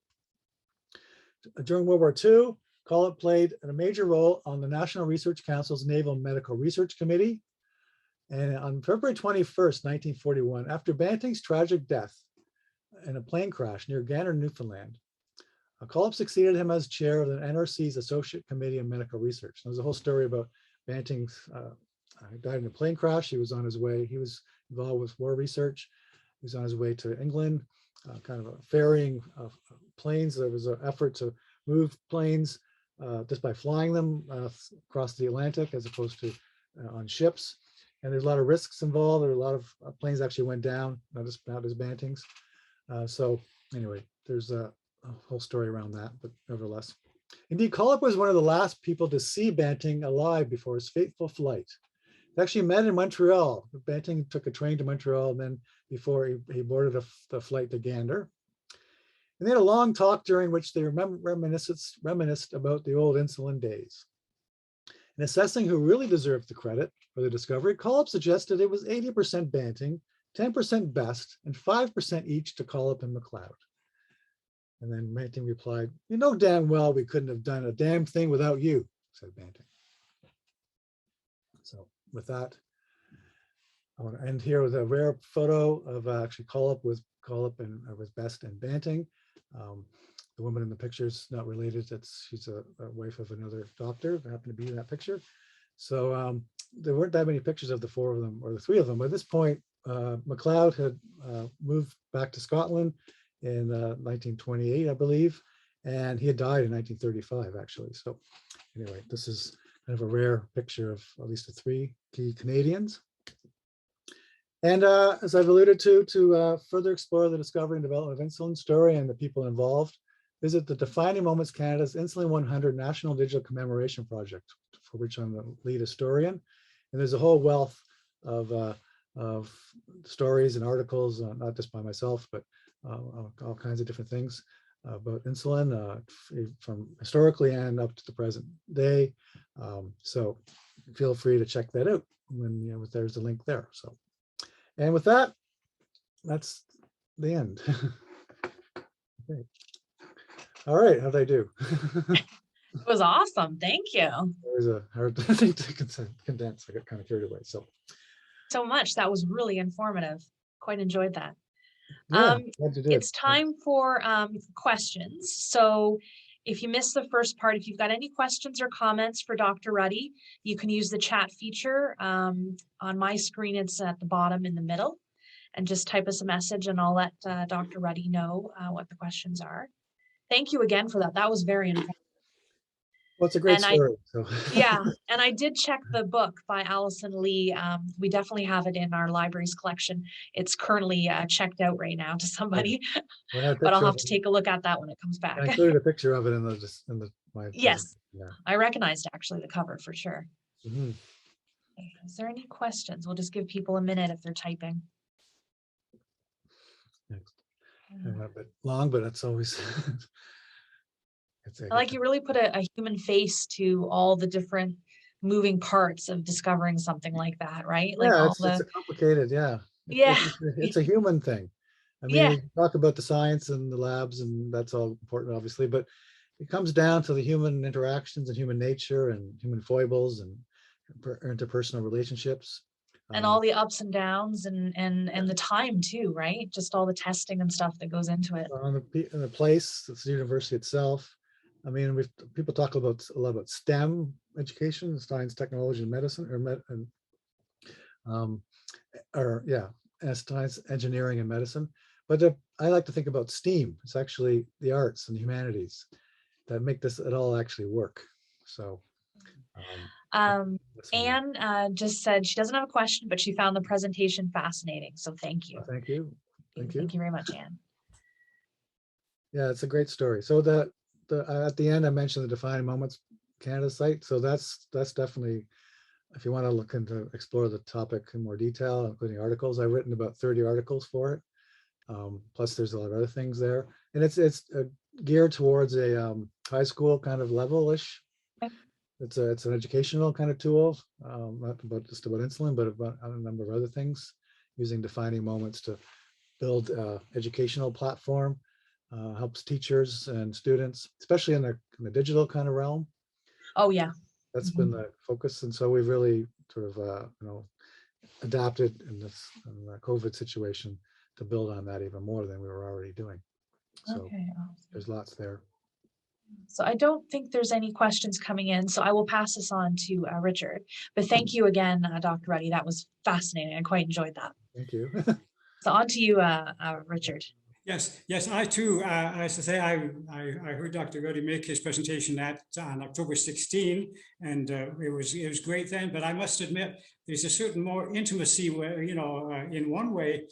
During World War II, Collip played a major role on the National Research Council's Naval Medical Research Committee. And on February 21st, 1941, after Banting's tragic death in a plane crash near Gander, Newfoundland, Collip succeeded him as chair of the NRC's Associate Committee on Medical Research. There's a whole story about Banting died in a plane crash. He was on his way. He was involved with war research. He was on his way to England, kind of ferrying planes. There was an effort to move planes just by flying them across the Atlantic as opposed to on ships. And there's a lot of risks involved. There were a lot of planes actually went down, not as Banting's. So anyway, there's a whole story around that, but nevertheless. Indeed, Collip was one of the last people to see Banting alive before his fateful flight. They actually met in Montreal. Banting took a train to Montreal, and then before he boarded the flight to Gander. And they had a long talk during which they reminisced about the old insulin days. In assessing who really deserved the credit for the discovery, Collip suggested it was 80% Banting, 10% Best, and 5% each to Collip and McLeod. And then Banting replied, "You know damn well we couldn't have done a damn thing without you," said Banting. So with that, I want to end here with a rare photo of actually Collip with Best and Banting. The woman in the picture is not related. She's a wife of another doctor that happened to be in that picture. So there weren't that many pictures of the four of them or the three of them. But at this point, McLeod had moved back to Scotland in 1928, I believe, and he had died in 1935, actually. So anyway, this is kind of a rare picture of at least the three key Canadians. And as I've alluded to further explore the discovery and development of insulin story and the people involved, visit the Defining Moments Canada's Insulin 100 National Digital Commemoration Project, for which I'm the lead historian. And there's a whole wealth of stories and articles, not just by myself, but all kinds of different things about insulin from historically and up to the present day. So feel free to check that out when there's a link there. So, and with that, that's the end. Okay. All right, how'd I do? It was awesome. Thank you It was a hard thing to condense. I got kind of carried away. so much. That was really informative. Quite enjoyed that. Yeah, glad you did. It's time for questions. So if you missed the first part, if you've got any questions or comments for Dr. Rutty, you can use the chat feature. On my screen, it's at the bottom in the middle, and just type us a message and I'll let Dr. Rutty know what the questions are. Thank you again for that. That was very informative. Well, it's a great story. Yeah, and I did check the book by Allison Lee. We definitely have it in our library's collection. It's currently checked out right now to somebody, but I'll have to take a look at that when it comes back. I included a picture of it in my yes, yeah. I recognized actually the cover for sure. Mm-hmm. Okay, is there any questions? We'll just give people a minute if they're typing. A bit long, but it's always. I like you really put a human face to all the different moving parts of discovering something like that, right? Like yeah, it's a complicated, yeah. Yeah. It's a human thing. I mean, we talk about the science and the labs, and that's all important, obviously, but it comes down to the human interactions and human nature and human foibles and interpersonal relationships. And all the ups and downs and the time too, right? Just all the testing and stuff that goes into it. On the place, it's the university itself. I mean, people talk a lot about STEM education, science, technology, and medicine, science, engineering, and medicine. But I like to think about STEAM. It's actually the arts and humanities that make it all actually work. So. Anne just said she doesn't have a question, but she found the presentation fascinating. So thank you. Thank you. Thank you. Thank you very much, Anne. Yeah, it's a great story. So at the end, I mentioned the Defining Moments Canada site. So that's definitely if you want to look into explore the topic in more detail, including articles, I've written about 30 articles for it. Plus, there's a lot of other things there, and it's geared towards a high school kind of level-ish. It's an educational kind of tool, not about just about insulin, but about a number of other things, using defining moments to build educational platform, helps teachers and students, especially in the digital kind of realm. Oh, yeah. That's been the focus, and so we've really sort of adapted in this COVID situation to build on that even more than we were already doing. So Okay. there's lots there. So I don't think there's any questions coming in, so I will pass this on to Richard. But thank you again, Dr. Rutty. That was fascinating. I quite enjoyed that. Thank you. So on to you, Richard. Yes, I too, as I say, I heard Dr. Rutty make his presentation on October 16, and it was great then. But I must admit, there's a certain more intimacy where, in one way,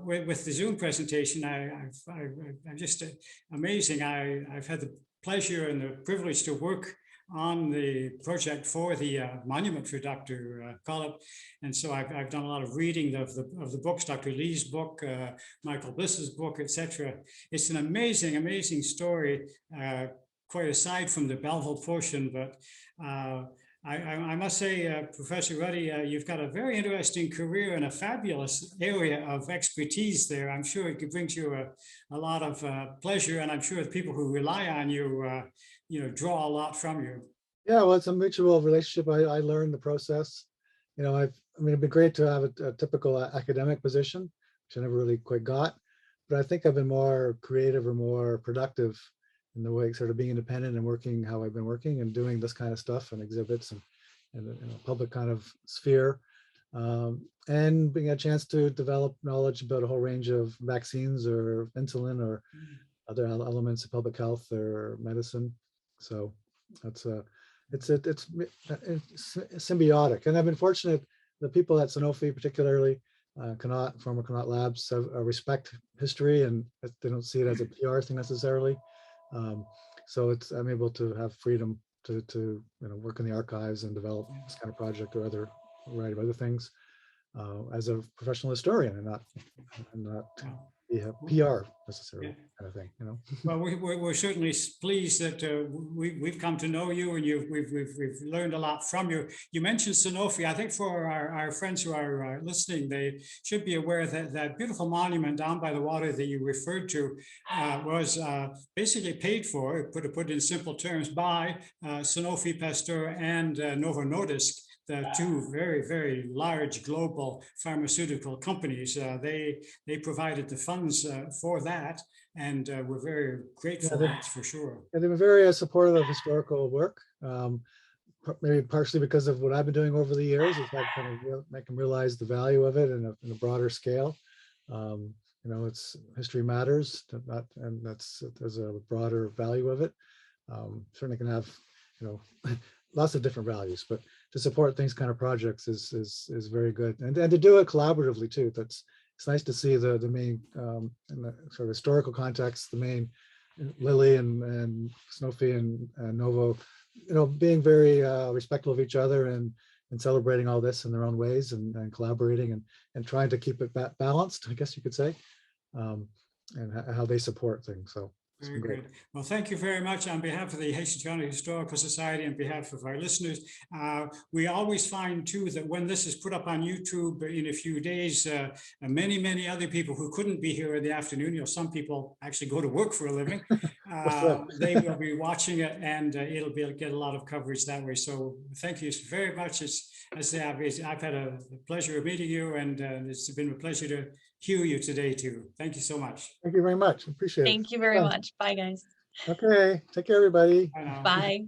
with the Zoom presentation. I'm just amazing. I've had the pleasure and the privilege to work on the project for the monument for Dr. Collip. And so I've done a lot of reading of the books, Dr. Lee's book, Michael Bliss's book, etc. It's an amazing, amazing story, quite aside from the Belleville portion. But I must say, Professor Rutty, you've got a very interesting career and a fabulous area of expertise there. I'm sure it brings you a lot of pleasure, and I'm sure the people who rely on you, draw a lot from you. Yeah, well, it's a mutual relationship. I learned the process. It'd be great to have a typical academic position, which I never really quite got. But I think I've been more creative or more productive in the way, sort of being independent and working how I've been working and doing this kind of stuff and exhibits and in a public kind of sphere, and being a chance to develop knowledge about a whole range of vaccines or insulin or other elements of public health or medicine. So that's it's symbiotic, and I've been fortunate. The people at Sanofi, particularly former Connaught Labs, respect history, and they don't see it as a PR thing necessarily. So I'm able to have freedom to work in the archives and develop this kind of project or other variety of other things as a professional historian, and not PR necessarily, kind of thing. Well, we're certainly pleased that we've come to know you, and we've learned a lot from you. You mentioned Sanofi. I think for our friends who are listening, they should be aware that that beautiful monument down by the water that you referred to was basically paid for, put in simple terms, by Sanofi Pasteur and Novo Nordisk, the two very, very large global pharmaceutical companies. They provided the funds for that, and we're very grateful, that's for sure. And they were very supportive of historical work, maybe partially because of what I've been doing over the years. Is that kind of make them realize the value of it in a broader scale. It's history matters, and there's a broader value of it. Certainly can have, lots of different values, but to support these kind of projects is very good, and to do it collaboratively too. It's nice to see the main in the sort of historical context, the main Lilly and Sanofi and Novo, being very respectful of each other and celebrating all this in their own ways and collaborating and trying to keep it balanced, I guess you could say, and how they support things. So. Very good. Well, thank you very much on behalf of the Haitian County Historical Society, on behalf of our listeners. We always find too that when this is put up on YouTube in a few days, many other people who couldn't be here in the afternoon, some people actually go to work for a living, they will be watching it, and it'll get a lot of coverage that way. So thank you very much. I've had a pleasure of meeting you, and it's been a pleasure to hear you today too. Thank you so much. Thank you very much. Appreciate it. Thank you very much. Bye, guys. Okay. Take care, everybody. Bye now. Bye.